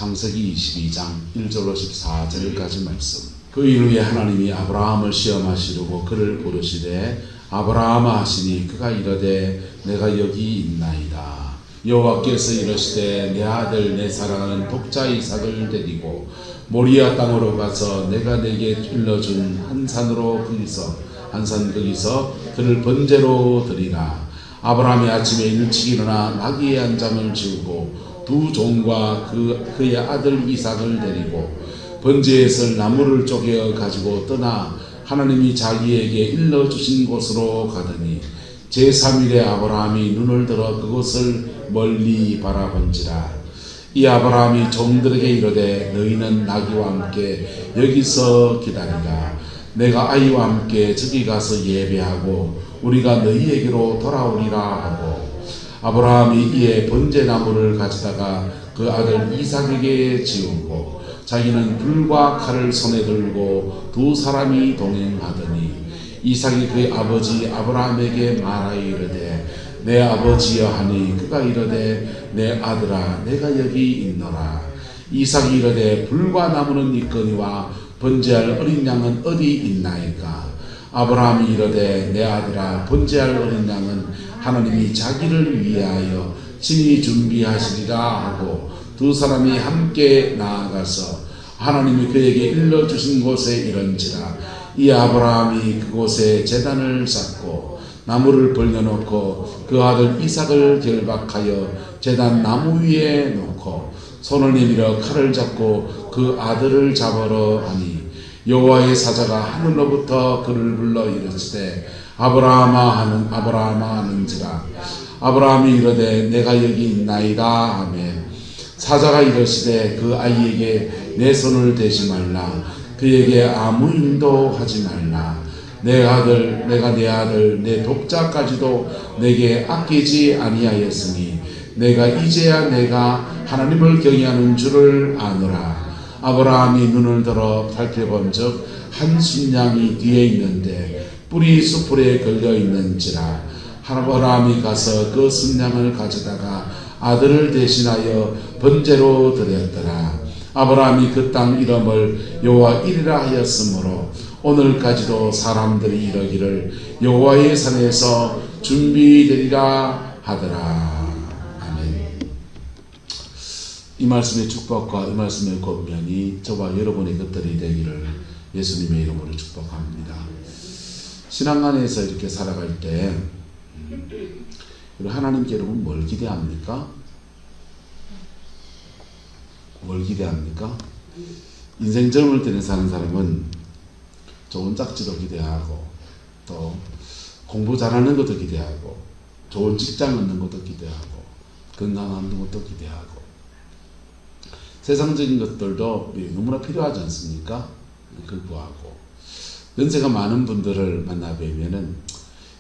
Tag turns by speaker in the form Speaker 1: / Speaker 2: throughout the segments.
Speaker 1: 창세기 22장 1절로 14절까지 말씀. 그 일 후에 하나님이 아브라함을 시험하시려고 그를 부르시되 아브라함아 하시니 그가 이르되 내가 여기 있나이다. 여호와께서 이르시되 내 아들 내 사랑하는 독자 이삭을 데리고 모리아 땅으로 가서 내가 내게 일러준 한 산으로 거기서 그를 번제로 드리라. 아브라함이 아침에 일찍 일어나 나귀의 한 잠을 지우고 두 종과 그의 아들 이삭을 데리고 번제에 쓸 나무를 쪼개 가지고 떠나 하나님이 자기에게 일러주신 곳으로 가더니 제3일에 아브라함이 눈을 들어 그곳을 멀리 바라본지라. 이 아브라함이 종들에게 이르되 너희는 나귀와 함께 여기서 기다리라. 내가 아이와 함께 저기 가서 예배하고 우리가 너희에게로 돌아오리라 하고 아브라함이 이에 번제나무를 가져다가 그 아들 이삭에게 지우고 자기는 불과 칼을 손에 들고 두 사람이 동행하더니 이삭이 그의 아버지 아브라함에게 말하여 이르되 내 아버지여 하니 그가 이르되 내 아들아 내가 여기 있노라. 이삭이 이르되 불과 나무는 있거니와 번제할 어린 양은 어디 있나이까. 아브라함이 이르되 내 아들아 번제할 어린 양은 하나님이 자기를 위하여 친히 준비하시리라 하고 두 사람이 함께 나아가서 하나님이 그에게 일러주신 곳에 이른지라. 이 아브라함이 그곳에 제단을 쌓고 나무를 벌려놓고 그 아들 이삭을 결박하여 제단 나무 위에 놓고 손을 내밀어 칼을 잡고 그 아들을 잡으러 하니 여호와의 사자가 하늘로부터 그를 불러 이르시되 아브라함아 하는지라. 아브라함이 이르되 내가 여기 있나이다 하매 사자가 이르시되 그 아이에게 내 손을 대지 말라. 그에게 아무 일도 하지 말라. 내가 내 아들 내 독자까지도 내게 아끼지 아니하였으니 내가 이제야 내가 하나님을 경외하는 줄을 아노라. 아브라함이 눈을 들어 살펴본즉 한 순양이 뒤에 있는데 뿔이 수풀에 걸려 있는지라. 아브라함이 가서 그 순양을 가져다가 아들을 대신하여 번제로 드렸더라. 아브라함이 그 땅 이름을 여호와 이리라 하였으므로 오늘까지도 사람들이 이르기를 여호와의 산에서 준비되리라 하더라. 아멘. 이 말씀의 축복과 이 말씀의 권면이 저와 여러분의 것들이 되기를 예수님의 이름으로 축복합니다. 신앙 안에서 이렇게 살아갈 때 하나님께 여러분 뭘 기대합니까? 뭘 기대합니까? 인생 젊을 때는 사는 사람은 좋은 짝지도 기대하고 또 공부 잘하는 것도 기대하고 좋은 직장 얻는 것도 기대하고 건강한 것도 기대하고 세상적인 것들도 너무나 필요하지 않습니까? 그거하고 연세가 많은 분들을 만나 뵈면은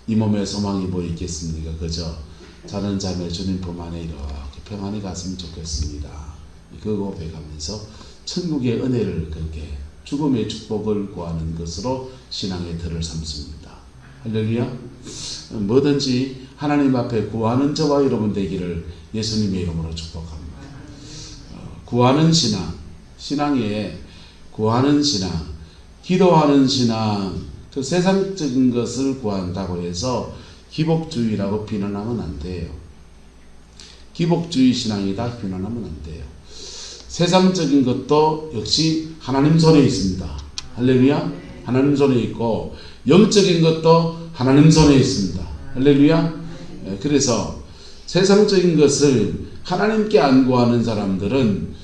Speaker 1: 이 몸에 소망이 뭐 있겠습니까? 그저 자는 잠에 주님 품 안에 이렇게 평안히 갔으면 좋겠습니다. 그 고백하면서 천국의 은혜를 그렇게 죽음의 축복을 구하는 것으로 신앙의 틀을 삼습니다. 할렐루야. 뭐든지 하나님 앞에 구하는 저와 여러분 되기를 예수님의 이름으로 축복합니다. 구하는 신앙, 신앙에 구하는 신앙, 기도하는 신앙, 그 세상적인 것을 구한다고 해서 기복주의라고 비난하면 안 돼요. 기복주의 신앙이다 비난하면 안 돼요. 세상적인 것도 역시 하나님 손에 있습니다. 할렐루야. 하나님 손에 있고 영적인 것도 하나님 손에 있습니다. 할렐루야. 그래서 세상적인 것을 하나님께 안 구하는 사람들은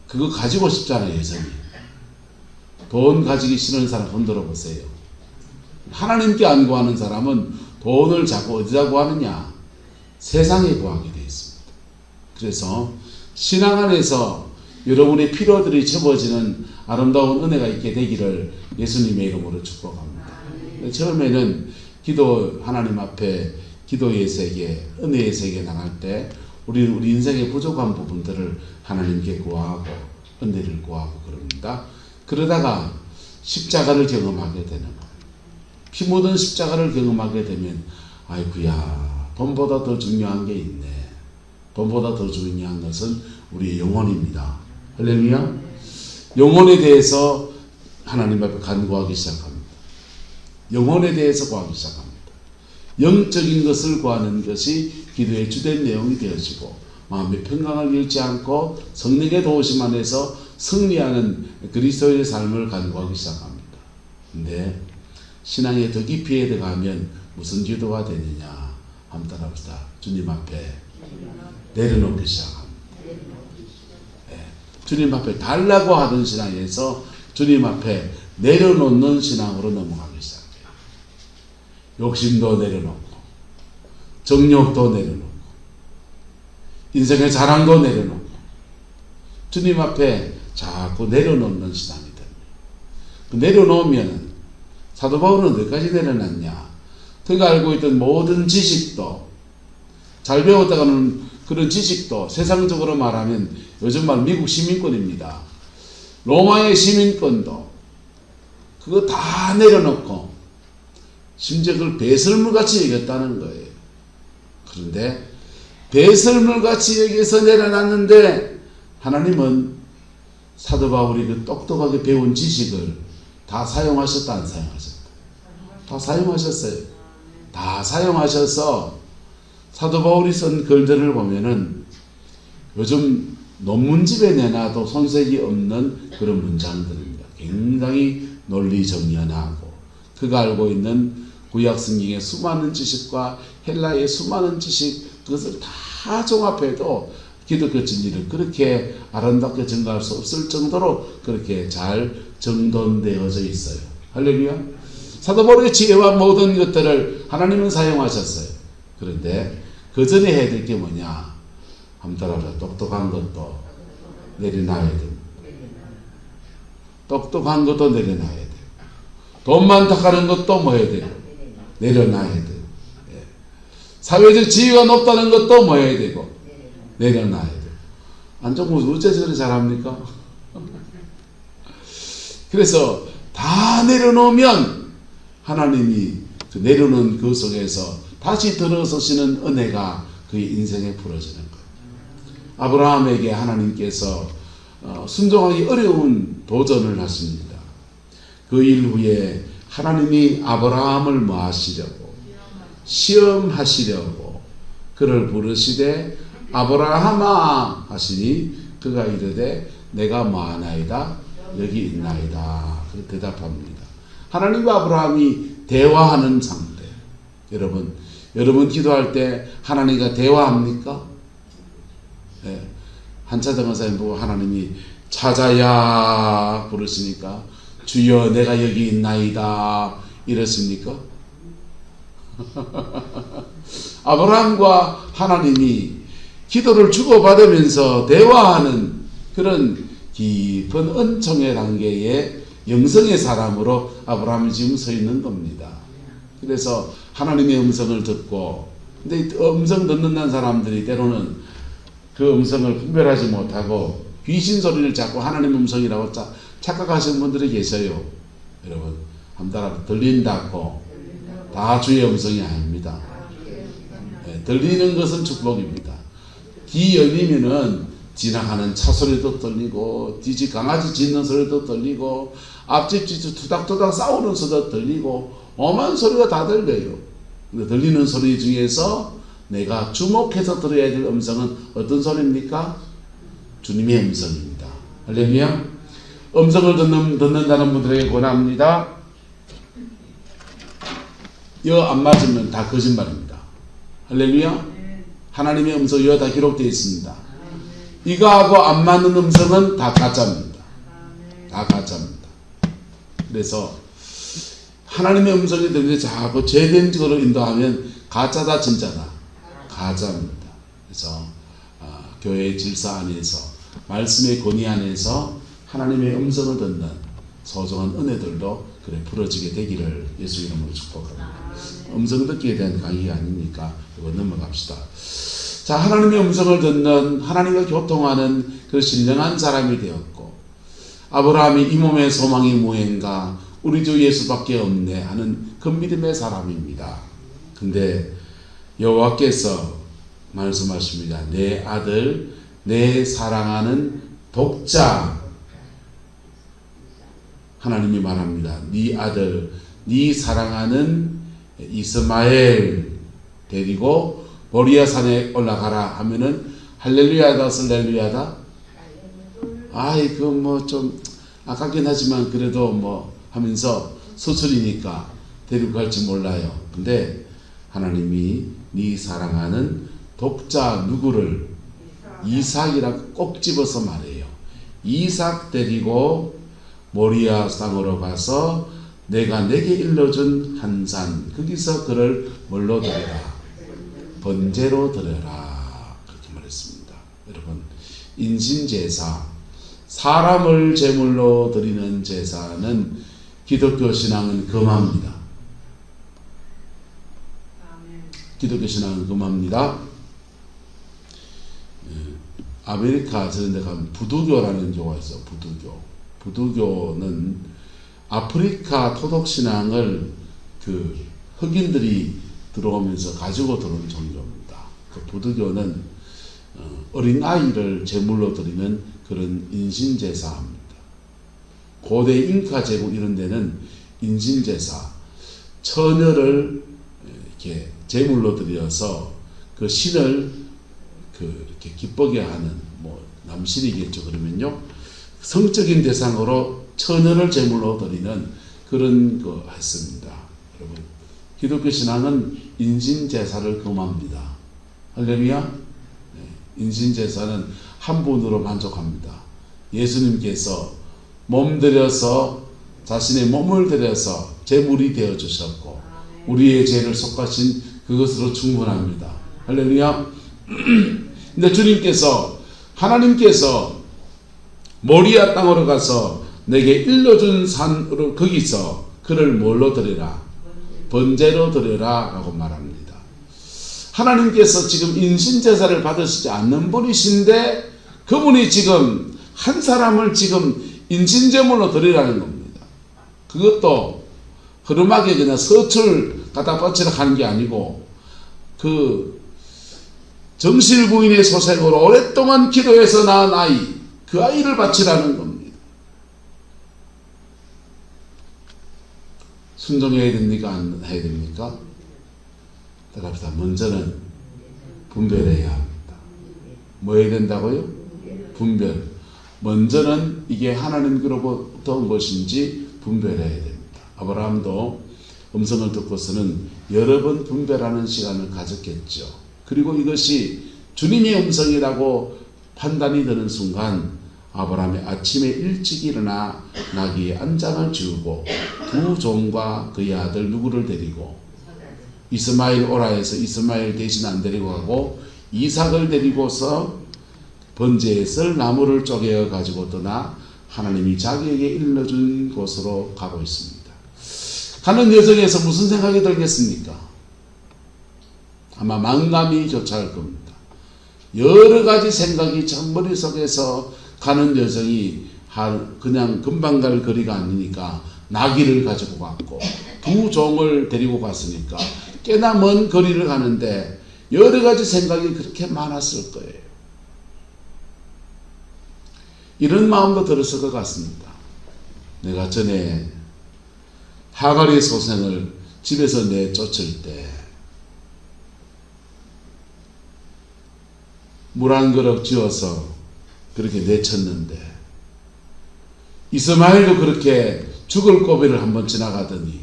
Speaker 1: 그거 가지고 싶잖아요. 여전히. 돈 가지기 싫은 사람 흔들어 보세요. 하나님께 안 구하는 사람은 돈을 자꾸 어디다 구하느냐? 세상에 구하게 되어 있습니다. 그래서 신앙 안에서 여러분의 필요들이 채워지는 아름다운 은혜가 있게 되기를 예수님의 이름으로 축복합니다. 처음에는 기도 하나님 앞에 기도의 세계, 은혜의 세계 나갈 때 우리 인생의 부족한 부분들을 하나님께 구하고 은혜를 구하고 그럽니다. 그러다가 십자가를 경험하게 되는 거예요. 피 묻은 십자가를 경험하게 되면 아이고야 돈보다 더 중요한 게 있네. 돈보다 더 중요한 것은 우리의 영혼입니다. 할렐루야. 영혼에 대해서 하나님 앞에 간구하기 시작합니다. 영혼에 대해서 구하기 시작합니다. 영적인 것을 구하는 것이 기도의 주된 내용이 되어지고 마음의 평강을 잃지 않고 성령의 도우심 안에서 승리하는 그리스도의 삶을 간구하기 시작합니다. 근데 신앙에 더 깊이 들어가면 무슨 기도가 되느냐? 한번 따라합시다. 주님 앞에 내려놓기 시작합니다. 네. 주님 앞에 달라고 하던 신앙에서 주님 앞에 내려놓는 신앙으로 넘어가기 시작해요. 욕심도 내려놓고 정욕도 내려놓고 인생의 자랑도 내려놓고 주님 앞에 자꾸 내려놓는 신앙이 됩니다. 내려놓으면 사도 바울은 어디까지 내려놨냐? 그가 알고 있던 모든 지식도 잘 배웠다가는 그런 지식도 세상적으로 말하면 요즘 말 미국 시민권입니다. 로마의 시민권도 그거 다 내려놓고 심지어 그걸 배설물같이 여겼다는 거예요. 그런데 배설물같이 여기서 내려놨는데 하나님은 사도 바울이 그 똑똑하게 배운 지식을 다 사용하셨다 안 사용하셨다? 다 사용하셨어요. 다 사용하셔서 사도 바울이 쓴 글들을 보면은 요즘 논문집에 내놔도 손색이 없는 그런 문장들입니다. 굉장히 논리정연하고 그가 알고 있는 구약 성경의 수많은 지식과 헬라의 수많은 지식 그것을 다 종합해도 기독교 진리를 그렇게 아름답게 증거할 수 없을 정도로 그렇게 잘 정돈되어져 있어요. 할렐루야. 사도 바울의 지혜와 모든 것들을 하나님은 사용하셨어요. 그런데 그 전에 해야 될 게 뭐냐? 한번 따라하자. 똑똑한 것도 내려놔야 됩니다. 똑똑한 것도 내려놔야 돼요. 돈 많다 하는 것도 뭐 해야 돼요? 내려놔야 돼요. 예. 사회적 지위가 높다는 것도 뭐 해야 되고? 내려놔야 돼요. 안정부 어째서 그렇게 잘합니까? 그래서 다 내려놓으면 하나님이 그 내려놓은 그 속에서 다시 들어서시는 은혜가 그의 인생에 풀어지는 거예요. 아브라함에게 하나님께서 순종하기 어려운 도전을 하십니다. 그 일 후에 하나님이 아브라함을 뭐 하시려고? 시험하시려고 그를 부르시되 아브라함아 하시니 그가 이르되 내가 뭐하나이다? 여기 있나이다. 그렇게 대답합니다. 하나님과 아브라함이 대화하는 상태. 여러분 기도할 때 하나님과 대화합니까? 네. 한차정 원사님 보고 하나님이 찾아야 부르시니까 주여 내가 여기 있나이다 이랬습니까? 아브라함과 하나님이 기도를 주고받으면서 대화하는 그런 깊은 은총의 단계의 영성의 사람으로 아브라함이 지금 서 있는 겁니다. 그래서 하나님의 음성을 듣고 근데 음성 듣는다는 사람들이 때로는 그 음성을 분별하지 못하고 귀신 소리를 자꾸 하나님 음성이라고 착각하시는 분들이 계셔요. 여러분 한 따라 들린다고 다 주의 음성이 아닙니다. 네, 들리는 것은 축복입니다. 귀 열리면은 지나가는 차 소리도 들리고 뒤집 강아지 짖는 소리도 들리고 앞집 쥐도 투닥투닥 싸우는 소리도 들리고 오만 소리가 다 들려요. 근데 들리는 소리 중에서 내가 주목해서 들어야 될 음성은 어떤 소리입니까? 주님의 음성입니다. 할렐루야. 음성을 듣는다는 분들에게 권합니다. 이거 안 맞으면 다 거짓말입니다. 할렐루야. 하나님의 음성 이거 다 기록되어 있습니다. 이거하고 안 맞는 음성은 다 가짜입니다. 다 가짜입니다. 그래서 하나님의 음성이 들리는데 자꾸 죄된 쪽으로 인도하면 가짜다 진짜다. 가짜입니다. 그래서 교회의 질서 안에서 말씀의 권위 안에서 하나님의 음성을 듣는 소중한 은혜들도 그래 풀어지게 되기를 예수 이름으로 축복합니다. 음성 듣기에 대한 강의가 아니니까 이거 넘어갑시다. 자, 하나님의 음성을 듣는 하나님과 교통하는 그 신령한 사람이 되었고 아브라함이 이 몸의 소망이 무엇인가 우리 주 예수밖에 없네 하는 그 믿음의 사람입니다. 근데 여호와께서 말씀하십니다. 내 아들 내 사랑하는 독자 하나님이 말합니다. 네 아들 네 사랑하는 이스마엘 데리고 모리아 산에 올라가라 하면은 할렐루야다 설렐루야다. 아이 그 뭐 좀 아깝긴 하지만 그래도 뭐 하면서 수술이니까 데리고 갈지 몰라요. 근데 하나님이 네 사랑하는 독자 누구를 이삭이라고 꼭 집어서 말해요. 이삭 데리고 모리아 땅으로 가서 내가 내게 일러준 한 산 거기서 그를 뭘로 드려라? 번제로 드려라. 그렇게 말했습니다. 여러분 인신제사 사람을 제물로 드리는 제사는 기독교 신앙은 금합니다. 기독교 신앙은 금합니다. 아메리카 저런 데 가면 부두교라는 교가 있어요. 부두교는 아프리카 토독 신앙을 그 흑인들이 들어오면서 가지고 들어온 종교입니다. 그 부두교는 어린 아이를 제물로 드리는 그런 인신제사입니다. 고대 잉카 제국 이런 데는 인신제사 처녀를 이렇게 제물로 드려서 그 신을 이렇게 기쁘게 하는 뭐 남신이겠죠. 그러면요 성적인 대상으로 처녀를 제물로 드리는 그런 거 했습니다. 여러분 기독교 신앙은 인신제사를 금합니다. 할렐루야. 네, 인신제사는 한 분으로 만족합니다. 예수님께서 몸 들여서 자신의 몸을 들여서 제물이 되어 주셨고 우리의 죄를 속하신 그것으로 충분합니다. 할렐루야. 근데 주님께서 하나님께서 모리아 땅으로 가서 내게 일러준 산으로 거기서 그를 뭘로 드리라? 번제로 드리라 라고 말합니다. 하나님께서 지금 인신제사를 받으시지 않는 분이신데 그분이 지금 한 사람을 지금 인신제물로 드리라는 겁니다. 그것도 흐름하게 그냥 서출 갖다 바치라 하는 게 아니고 그 정실부인의 소생으로 오랫동안 기도해서 낳은 아이 그 아이를 바치라는 겁니다. 순종해야 됩니까? 안 해야 됩니까? 따라합시다. 먼저는 분별해야 합니다. 뭐 해야 된다고요? 분별. 먼저는 이게 하나님께로부터 온 것인지 분별해야 됩니다. 아브라함도 음성을 듣고서는 여러 번 분별하는 시간을 가졌겠죠. 그리고 이것이 주님의 음성이라고 판단이 되는 순간 아브라함이 아침에 일찍 일어나 나귀의 안장을 지우고 두 종과 그의 아들 누구를 데리고 이스마엘 오라 해서 이스마엘 대신 안 데리고 가고 이삭을 데리고서 번제에 쓸 나무를 쪼개어 가지고 떠나 하나님이 자기에게 일러준 곳으로 가고 있습니다. 가는 여정에서 무슨 생각이 들겠습니까? 아마 망감이 교차할 겁니다. 여러 가지 생각이 참 머릿속에서 가는 여정이 그냥 금방 갈 거리가 아니니까 나귀를 가지고 갔고 두 종을 데리고 갔으니까 꽤나 먼 거리를 가는데 여러 가지 생각이 그렇게 많았을 거예요. 이런 마음도 들었을 것 같습니다. 내가 전에 하갈의 소생을 집에서 내쫓을 때 물 한 그릇 지어서 그렇게 내쳤는데 이스마엘도 그렇게 죽을 고비를 한번 지나가더니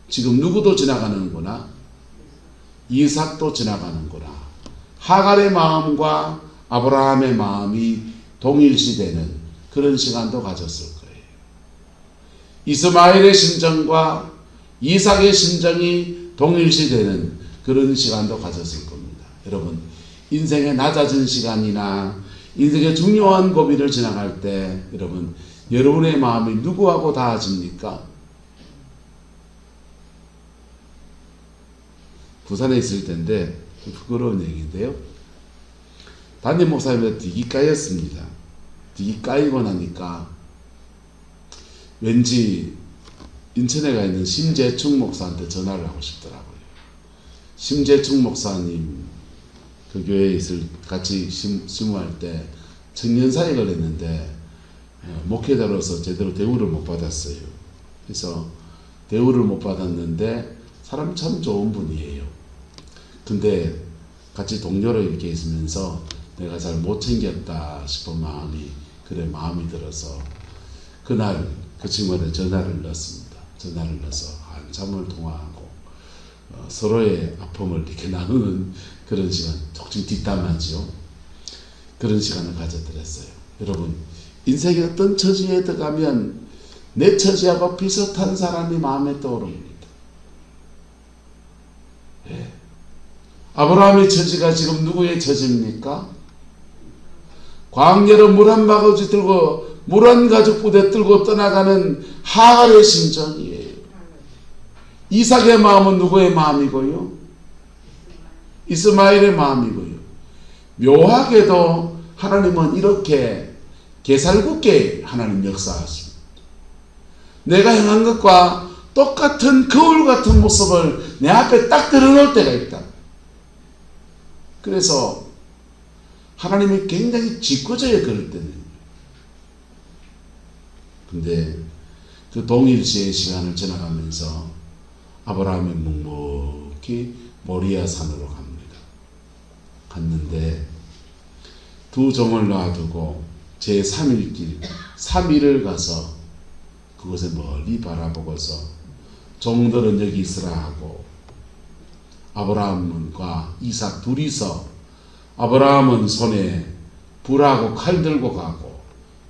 Speaker 1: 지금 누구도 지나가는구나. 이삭도 지나가는구나. 하갈의 마음과 아브라함의 마음이 동일시되는 그런 시간도 가졌을 거예요. 이스마엘의 심정과 이삭의 심정이 동일시되는 그런 시간도 가졌을 겁니다. 여러분 인생의 낮아진 시간이나 인생의 중요한 고비를 지나갈 때 여러분 여러분의 마음이 누구하고 닿아집니까? 부산에 있을 텐데 부끄러운 얘기인데요. 담임 목사님한테 되게 까였습니다. 되게 까이고 나니까 왠지 인천에 가 있는 심재충 목사한테 전화를 하고 싶더라고요. 심재충 목사님 그 교회에 같이 심무할 때 청년 사역을 했는데 목회자로서 제대로 대우를 못 받았어요. 그래서 대우를 못 받았는데 사람 참 좋은 분이에요. 근데 같이 동료로 이렇게 있으면서 내가 잘 못 챙겼다 싶은 마음이 들어서 그날 그 친구한테 전화를 넣었습니다. 전화를 넣어서 한참을 통화하고 서로의 아픔을 이렇게 나누는 그런 시간, 조금 뒷담화죠. 그런 시간을 가져드렸어요. 여러분, 인생의 어떤 처지에 들어가면 내 처지하고 비슷한 사람이 마음에 떠오릅니다. 예. 아브라함의 처지가 지금 누구의 처지입니까? 광야로 물 한 바가지 들고 물 한 가죽 부대 들고 떠나가는 하갈의 심정이에요. 이삭의 마음은 누구의 마음이고요? 이스마엘의 마음이고요. 묘하게도 하나님은 이렇게 개살궂게 하나님 역사하십니다. 내가 행한 것과 똑같은 거울 같은 모습을 내 앞에 딱 드러놓을 때가 있다. 그래서 하나님이 굉장히 짓궂어요, 그럴 때는. 근데 그 동일시의 시간을 지나가면서 아브라함이 묵묵히 모리아 산으로 갑니다. 갔는데 두 종을 놔두고 제3일 3일을 가서 그곳에 멀리 바라보고서 종들은 여기 있으라 하고 아브라함과 이삭 둘이서 아브라함은 손에 불하고 칼 들고 가고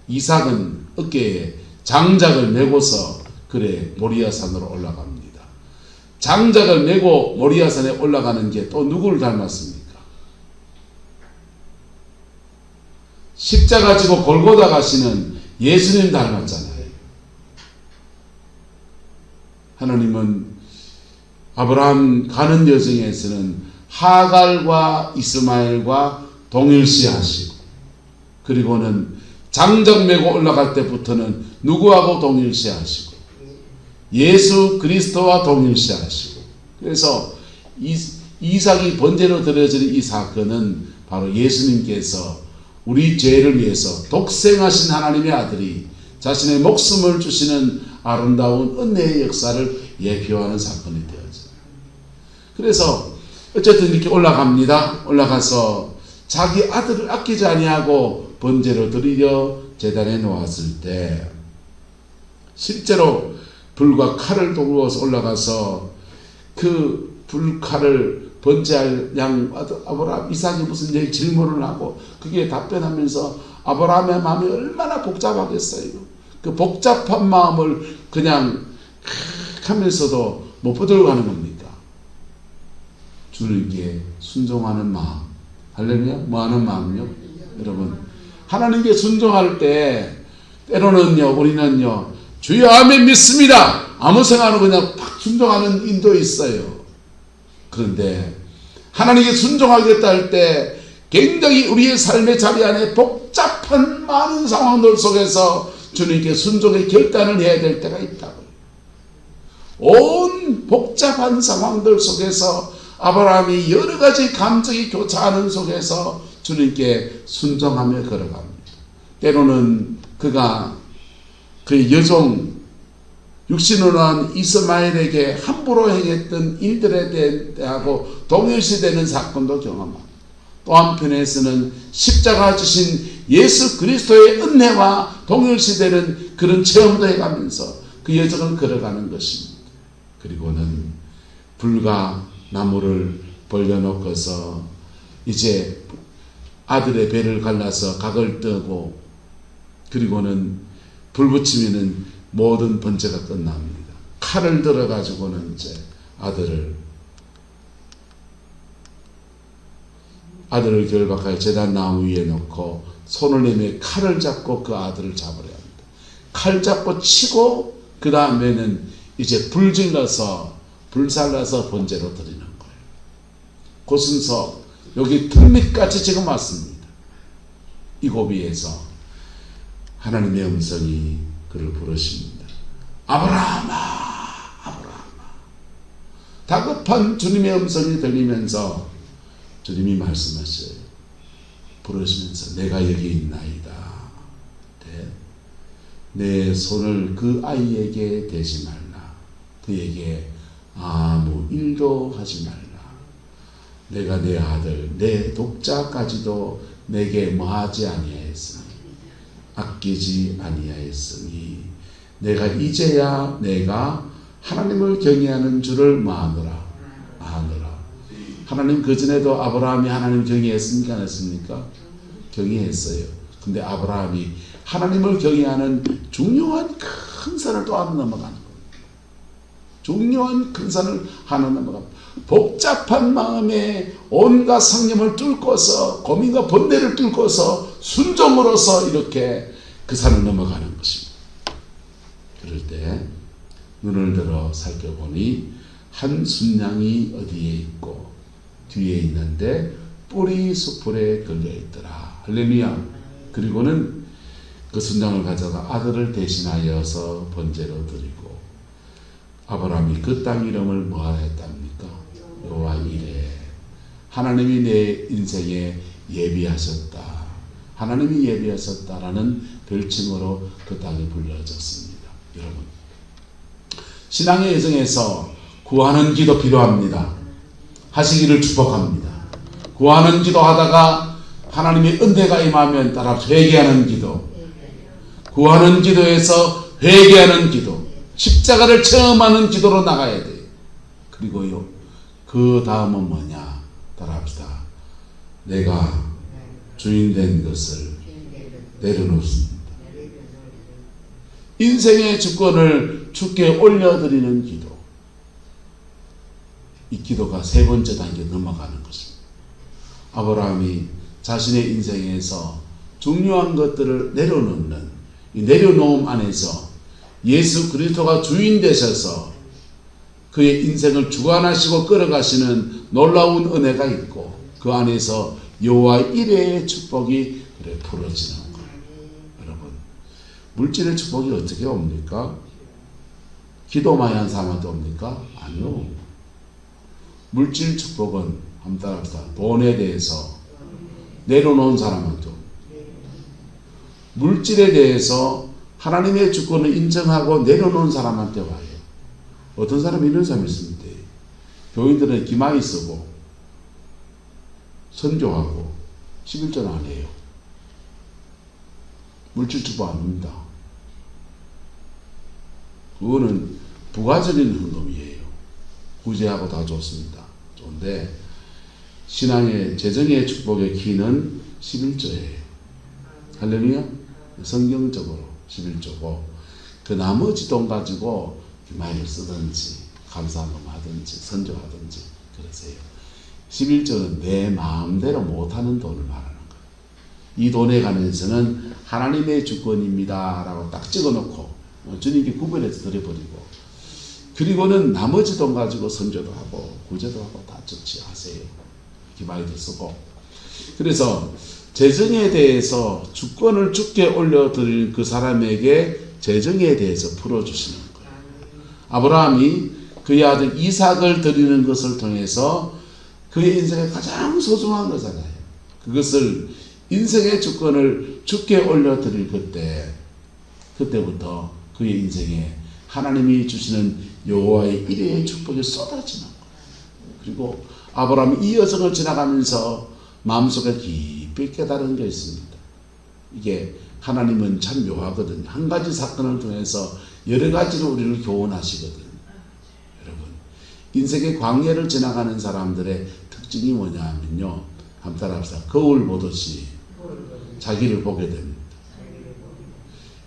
Speaker 1: 이삭은 어깨에 장작을 메고서 그래 모리아산으로 올라갑니다. 장작을 메고 모리아산에 올라가는 게 또 누구를 닮았습니까? 십자가 지고 골고다 가시는 예수님 닮았잖아요. 하나님은 아브라함 가는 여정에서는 하갈과 이스마엘과 동일시하시고 그리고는 장작 메고 올라갈 때부터는 누구하고 동일시하시고 예수 그리스도와 동일시하시고 그래서 이삭이 번제로 드려진 이 사건은 바로 예수님께서 우리 죄를 위해서 독생하신 하나님의 아들이 자신의 목숨을 주시는 아름다운 은혜의 역사를 예표하는 사건이 되어져요. 그래서 어쨌든 이렇게 올라갑니다. 올라가서 자기 아들을 아끼지 아니하고 번제로 드리려 제단에 놓았을 때 실제로 불과 칼을 도구어서 올라가서 그 불칼을 번제할 양 아브라함 이삭이 무슨 얘기 질문을 하고 그게 답변하면서 아브라함의 마음이 얼마나 복잡하겠어요. 그 복잡한 마음을 그냥 하면서도 못 붙들고 가는 겁니까? 주님께 순종하는 마음. 할렐루야. 뭐 하는 마음요? 여러분, 하나님께 순종할 때 때로는요 우리는요 주여 아멘 믿습니다 아무 생각으로 그냥 팍 순종하는 인도 있어요. 그런데 하나님께 순종하겠다 할 때 굉장히 우리의 삶의 자리 안에 복잡한 많은 상황들 속에서 주님께 순종의 결단을 해야 될 때가 있다고요. 온 복잡한 상황들 속에서 아브라함이 여러 가지 감정이 교차하는 속에서 주님께 순종하며 걸어갑니다. 때로는 그가 그의 여종 육신으로 한 이스마엘에게 함부로 행했던 일들에 대하고 동일시되는 사건도 경험합니다. 또 한편에서는 십자가 지신 예수 그리스도의 은혜와 동일시되는 그런 체험도 해가면서 그 여정을 걸어가는 것입니다. 그리고는 불과 나무를 벌려놓고서 이제 아들의 배를 갈라서 각을 뜨고 그리고는 불 붙이면은 모든 번제가 끝납니다. 칼을 들어가지고는 이제 아들을 결박하여 제단 나무 위에 놓고 손을 내밀어 칼을 잡고 그 아들을 잡으려 합니다. 칼 잡고 치고 그 다음에는 이제 불질러서 불살라서 번제로 드리는 거예요. 그 순서 여기 틈밑까지 지금 왔습니다. 이 고비에서 하나님의 음성이 그를 부르십니다. 아브라함아, 아브라함아. 다급한 주님의 음성이 들리면서 주님이 말씀하셔요. 부르시면서 내가 여기 있나이다. 내 손을 그 아이에게 대지 말라. 그에게 아무 일도 하지 말라. 내가 내 아들 내 독자까지도 내게 뭐하지 아니하였으니 아끼지 아니하였으니 내가 이제야 내가 하나님을 경외하는 줄을 아노라. 하나님 그전에도 아브라함이 하나님 경외했습니까? 안 했습니까? 경외했어요. 근데 아브라함이 하나님을 경외하는 중요한 큰 산을 또 하나 넘어가는 거예요. 중요한 큰 산을 하나 넘어갑니다. 복잡한 마음에 온갖 상념을 뚫고서 고민과 번뇌를 뚫고서 순종으로서 이렇게 그 산을 넘어가는 것입니다. 그럴 때 눈을 들어 살펴보니 한 순양이 어디에 있고 뒤에 있는데 뿔이 수풀에 걸려있더라. 할렐루야. 그리고는 그 순양을 가져가 아들을 대신하여서 번제로 드리고 아브라함이 그 땅 이름을 뭐하라 했답니까? 여호와 이레. 하나님이 내 인생에 예비하셨다. 하나님이 예비하셨다라는 별칭으로 그 땅이 불려졌습니다. 여러분, 신앙의 여정에서 구하는 기도 필요합니다. 하시기를 축복합니다. 구하는 기도 하다가 하나님의 은혜가 임하면 따라 회개하는 기도, 구하는 기도에서 회개하는 기도, 십자가를 체험하는 기도로 나가야 돼요. 그리고요, 그 다음은 뭐냐? 따라합시다. 내가 주인된 것을 내려놓습니다. 인생의 주권을 주께 올려드리는 기도. 이 기도가 세 번째 단계 넘어가는 것입니다. 아브라함이 자신의 인생에서 중요한 것들을 내려놓는 이 내려놓음 안에서 예수 그리스도가 주인 되셔서 그의 인생을 주관하시고 끌어가시는 놀라운 은혜가 있고 그 안에서 여호와 이레의 축복이 그래 풀어지는 거예요. 여러분, 물질의 축복이 어떻게 옵니까? 기도만 한 사람한테 옵니까? 아니요. 물질 축복은 한번 따라합시다. 돈에 대해서 내려놓은 사람한테 옵니다. 물질에 대해서 하나님의 주권을 인정하고 내려놓은 사람한테 와요. 어떤 사람이 이런 사람이 있습니다. 교인들은 기마이 쓰고 선교하고 11절 안 해요. 물질 축복 안 옵니다. 그거는 부가적인 흐름이에요. 구제하고 다 좋습니다. 좋은데 신앙의 재정의 축복의 키는 11조예요. 할렐루야. 성경적으로 11조고 그 나머지 돈 가지고 기마이를 쓰든지 감사함을 하든지 선조하든지 그러세요. 11조는 내 마음대로 못하는 돈을 말하는 거예요. 이 돈에 관해서는 하나님의 주권입니다 라고 딱 찍어놓고 주님께 구별해서 드려버리고 그리고는 나머지 돈 가지고 선조도 하고 구제도 하고 다 조치하세요. 기마이도 쓰고. 그래서 재정에 대해서 주권을 주께 올려드릴 그 사람에게 재정에 대해서 풀어주시는 거예요. 아브라함이 그의 아들 이삭을 드리는 것을 통해서 그의 인생에 가장 소중한 거잖아요. 그것을 인생의 주권을 주께 올려드릴 그때부터 그의 인생에 하나님이 주시는 여호와의 이레의 축복이 쏟아지는 거예요. 그리고 아브라함이 이 여정을 지나가면서 마음속에 깊이 깨달은 게 있습니다. 이게 하나님은 참 묘하거든요. 한 가지 사건을 통해서 여러 가지로 우리를 교훈하시거든요. 여러분, 인생의 광야를 지나가는 사람들의 특징이 뭐냐 하면요. 한번 따라합시다. 거울 보듯이 자기를 보게 됩니다.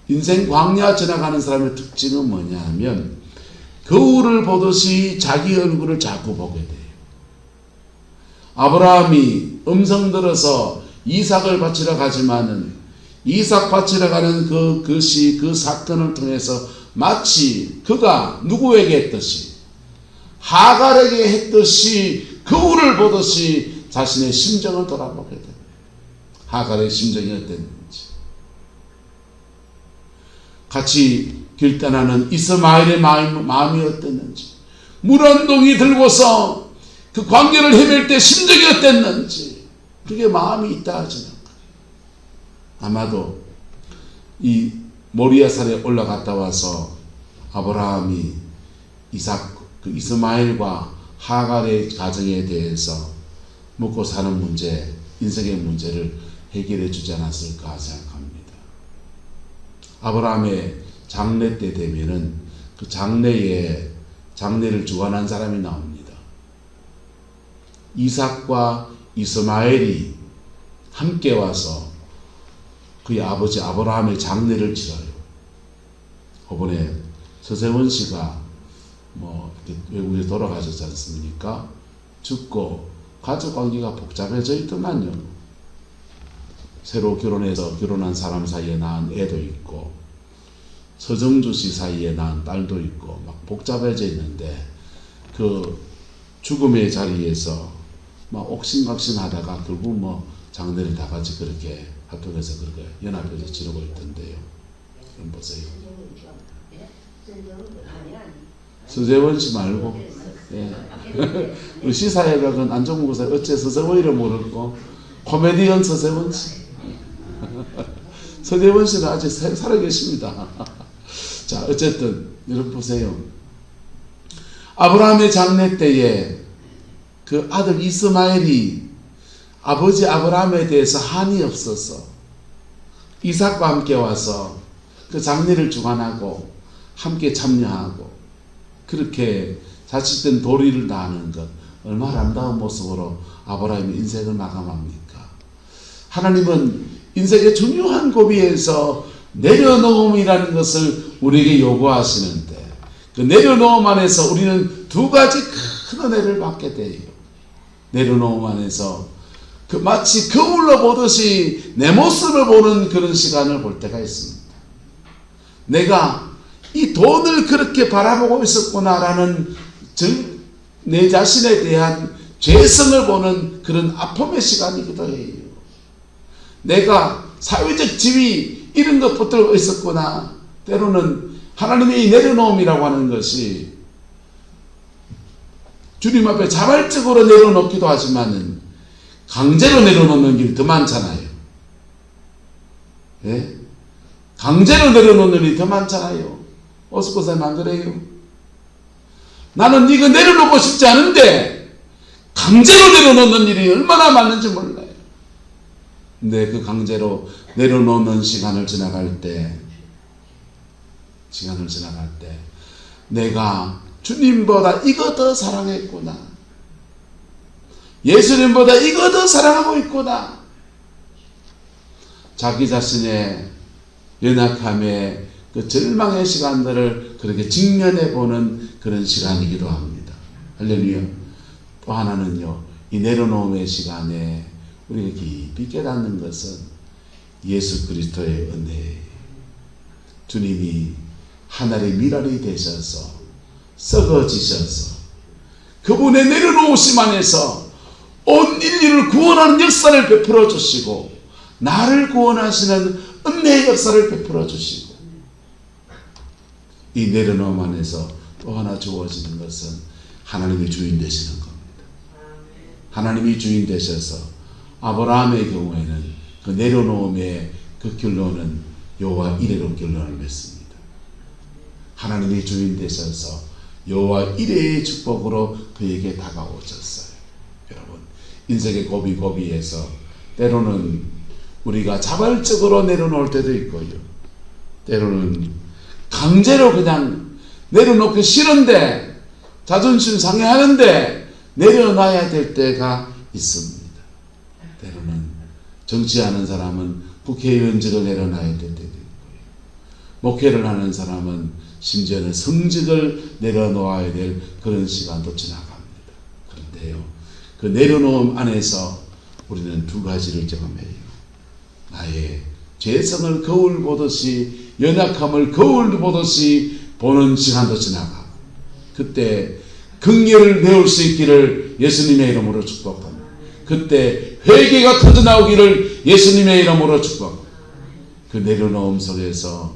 Speaker 1: 인생 광야 지나가는 사람의 특징은 뭐냐 하면 거울을 보듯이 자기 얼굴을 자꾸 보게 돼요. 아브라함이 음성 들어서 이삭을 바치러 가지만은 이삭 바치러 가는 그 사건을 통해서 마치 그가 누구에게 했듯이 하갈에게 했듯이 거울을 보듯이 자신의 심정을 돌아보게 됩니다. 하갈의 심정이 어땠는지, 같이 길 떠나는 이스마엘의 마음이 어땠는지, 물 한 동이 들고서 그 광야를 헤맬 때 심정이 어땠는지, 그게 마음이 있다 하지는 거예요. 아마도 이 모리아산에 올라갔다 와서 아브라함이 그 이스마엘과 하갈의 가정에 대해서 먹고 사는 문제, 인생의 문제를 해결해 주지 않았을까 생각합니다. 아브라함의 장례 때 되면은 그 장례를 주관한 사람이 나옵니다. 이삭과 이스마엘이 함께 와서 그의 아버지 아브라함의 장례를 치러요. 이번에 서세원 씨가 외국에 돌아가셨지 않습니까? 죽고 가족 관계가 복잡해져 있더만요. 새로 결혼한 사람 사이에 낳은 애도 있고 서정주 씨 사이에 낳은 딸도 있고 막 복잡해져 있는데 그 죽음의 자리에서 막 옥신각신하다가 결국 장례를 다 같이 그렇게 합동해서 그렇게 연합해서 치르고 있던데요. 그럼 보세요. 서재원 씨 말고, 예. 우리 시사회가 안정무 교사 어째 서재원이를 모르고 코미디언 서재원 씨. 서재원 씨는 아직 살아계십니다. 자, 어쨌든 여러분 보세요. 아브라함의 장례 때에 그 아들 이스마엘이 아버지 아브라함에 대해서 한이 없어서 이삭과 함께 와서 그 장례를 주관하고 함께 참여하고 그렇게 자칫된 도리를 다하는 것, 얼마나 아름다운 모습으로 아브라함의 인생을 마감합니까? 하나님은 인생의 중요한 고비에서 내려놓음이라는 것을 우리에게 요구하시는데 그 내려놓음 안에서 우리는 두 가지 큰 은혜를 받게 돼요. 내려놓음 안에서 마치 거울로 보듯이 내 모습을 보는 그런 시간을 볼 때가 있습니다. 내가 이 돈을 그렇게 바라보고 있었구나라는 내 자신에 대한 죄성을 보는 그런 아픔의 시간이기도 해요. 내가 사회적 지위 이런 것 붙들고 있었구나. 때로는 하나님의 내려놓음이라고 하는 것이 주님 앞에 자발적으로 내려놓기도 하지만은 강제로 내려놓는 길이 더 많잖아요. 예? 강제로 내려놓는 일이 더 많잖아요. 오스코사님 안 그래요? 나는 이거 내려놓고 싶지 않은데 강제로 내려놓는 일이 얼마나 많은지 몰라요. 근데 그 강제로 내려놓는 시간을 지나갈 때 내가 주님보다 이거 더 사랑했구나. 예수님보다 이거 더 사랑하고 있구나. 자기 자신의 연약함의 그 절망의 시간들을 그렇게 직면해 보는 그런 시간이기도 합니다. 할렐루야. 또 하나는요, 이 내려놓음의 시간에 우리가 깊이 깨닫는 것은 예수 그리스도의 은혜. 주님이 하늘의 미랄이 되셔서 썩어지셔서 그분의 내려놓으심 안에서 온 인류를 구원하는 역사를 베풀어 주시고 나를 구원하시는 은혜의 역사를 베풀어 주시고 이 내려놓음 안에서 또 하나 주어지는 것은 하나님이 주인 되시는 겁니다. 하나님이 주인 되셔서 아브라함의 경우에는 그 내려놓음의 그 결론은 여호와 이레로 결론을 맺습니다. 하나님이 주인 되셔서 여호와 이레의 축복으로 그에게 다가오셨어요. 여러분, 인생의 고비에서 때로는 우리가 자발적으로 내려놓을 때도 있고요. 때로는 강제로 그냥 내려놓기 싫은데 자존심 상해하는데 내려놔야 될 때가 있습니다. 때로는 정치하는 사람은 국회의원직을 내려놔야 될 때도 있고요. 목회를 하는 사람은 심지어는 성직을 내려놓아야 될 그런 시간도 지나갑니다. 그런데요, 그 내려놓음 안에서 우리는 두 가지를 경험해요. 나의 죄성을 거울 보듯이, 연약함을 거울 보듯이 보는 시간도 지나가고, 그때 긍휼을 배울 수 있기를 예수님의 이름으로 축복합니다. 그때 회개가 터져나오기를 예수님의 이름으로 축복합니다. 그 내려놓음 속에서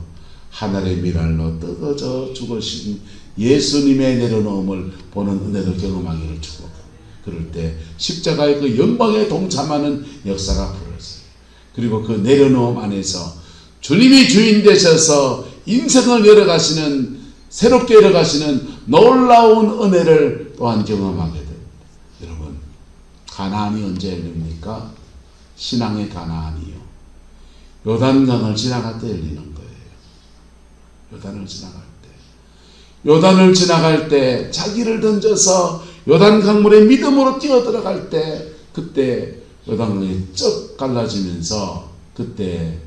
Speaker 1: 하늘의 미랄로 뜨거져 죽으신 예수님의 내려놓음을 보는 은혜를 경험하기를 축복합니다. 그럴 때 십자가의 그 영광에 동참하는 역사가 벌어져요. 그리고 그 내려놓음 안에서 주님이 주인 되셔서 인생을 열어가시는, 새롭게 열어가시는 놀라운 은혜를 또한 경험하게 됩니다. 여러분, 가나안이 언제 열립니까? 신앙의 가나안이요, 요단강을 지나갈 때 열리는 거예요. 요단을 지나갈 때 자기를 던져서 요단 강물에 믿음으로 뛰어들어갈 때, 그때 요단강이 쩍 갈라지면서 그때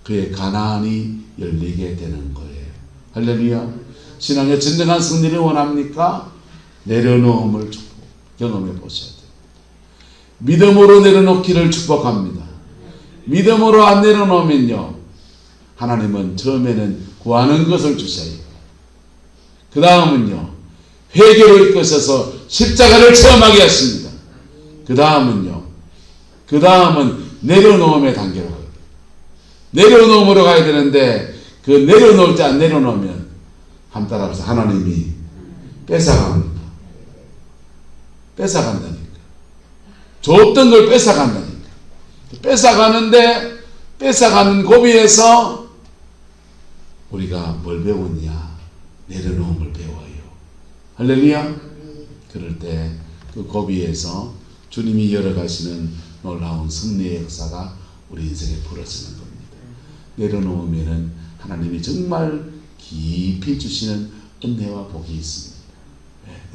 Speaker 1: 그의 가나안이 열리게 되는 거예요. 할렐루야. 신앙의 진정한 승리를 원합니까? 내려놓음을 경험해 보셔야 돼요. 믿음으로 내려놓기를 축복합니다. 믿음으로 안 내려놓으면요, 하나님은 처음에는 구하는 것을 주셔요. 그 다음은요, 회개로 이끄셔서 십자가를 체험하게 하십니다. 그 다음은 내려놓음의 단계로 가요. 내려놓음으로 가야 되는데, 그 내려놓을 때 안 내려놓으면 한 따라서 하나님이 뺏어갑니다. 뺏어간다니까. 줬던 걸 뺏어간다니까. 뺏어가는데, 뺏어가는 고비에서 우리가 뭘 배웠냐? 내려놓음을 배워요. 할렐루야. 그럴 때 그 고비에서 주님이 열어가시는 놀라운 승리의 역사가 우리 인생에 벌어지는 겁니다. 내려놓으면은 하나님이 정말 깊이 주시는 은혜와 복이 있습니다.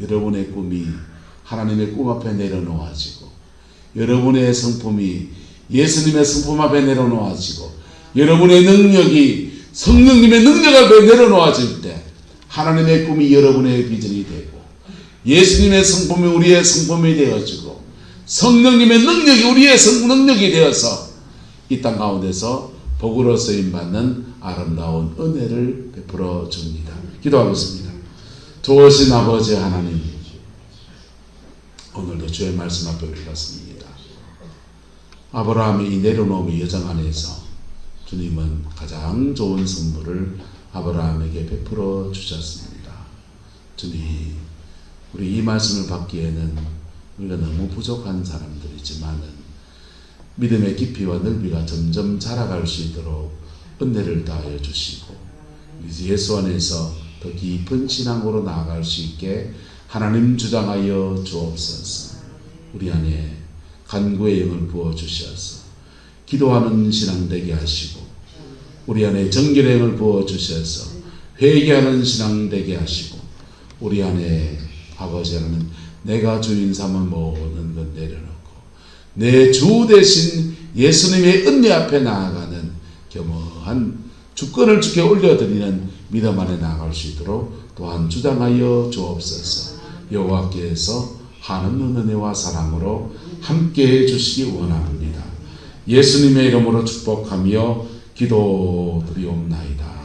Speaker 1: 여러분의 꿈이 하나님의 꿈 앞에 내려놓아지고, 여러분의 성품이 예수님의 성품 앞에 내려놓아지고, 여러분의 능력이 성령님의 능력 앞에 내려놓아질 때 하나님의 꿈이 여러분의 비전이 되고, 예수님의 성품이 우리의 성품이 되어지고, 성령님의 능력이 우리의 능력이 되어서 이 땅 가운데서 복으로 쓰임받는 아름다운 은혜를 베풀어 줍니다. 기도하겠습니다. 좋으신 아버지 하나님, 오늘도 주의 말씀 앞에 우리가 섭니다. 아브라함의 이 내려놓음의 여정 안에서 주님은 가장 좋은 선물을 아브라함에게 베풀어 주셨습니다. 주님, 우리 이 말씀을 받기에는 우리가 너무 부족한 사람들이지만은 믿음의 깊이와 넓이가 점점 자라갈 수 있도록 은혜를 다하여 주시고, 예수 안에서 더 깊은 신앙으로 나아갈 수 있게 하나님 주장하여 주옵소서. 우리 안에 간구의 영을 부어주셔서 기도하는 신앙 되게 하시고, 우리 안에 정결의 영을 부어주셔서 회개하는 신앙 되게 하시고, 우리 안에 아버지 하나님, 내가 주인 삼은 모든 것 내려놓고 내 주 대신 예수님의 은혜 앞에 나아가는 겸허한 주권을 주께 올려드리는 믿음 안에 나아갈 수 있도록 또한 주장하여 주옵소서. 여호와께서 하나님 은혜와 사랑으로 함께해 주시기 원합니다. 예수님의 이름으로 축복하며 기도드리옵나이다.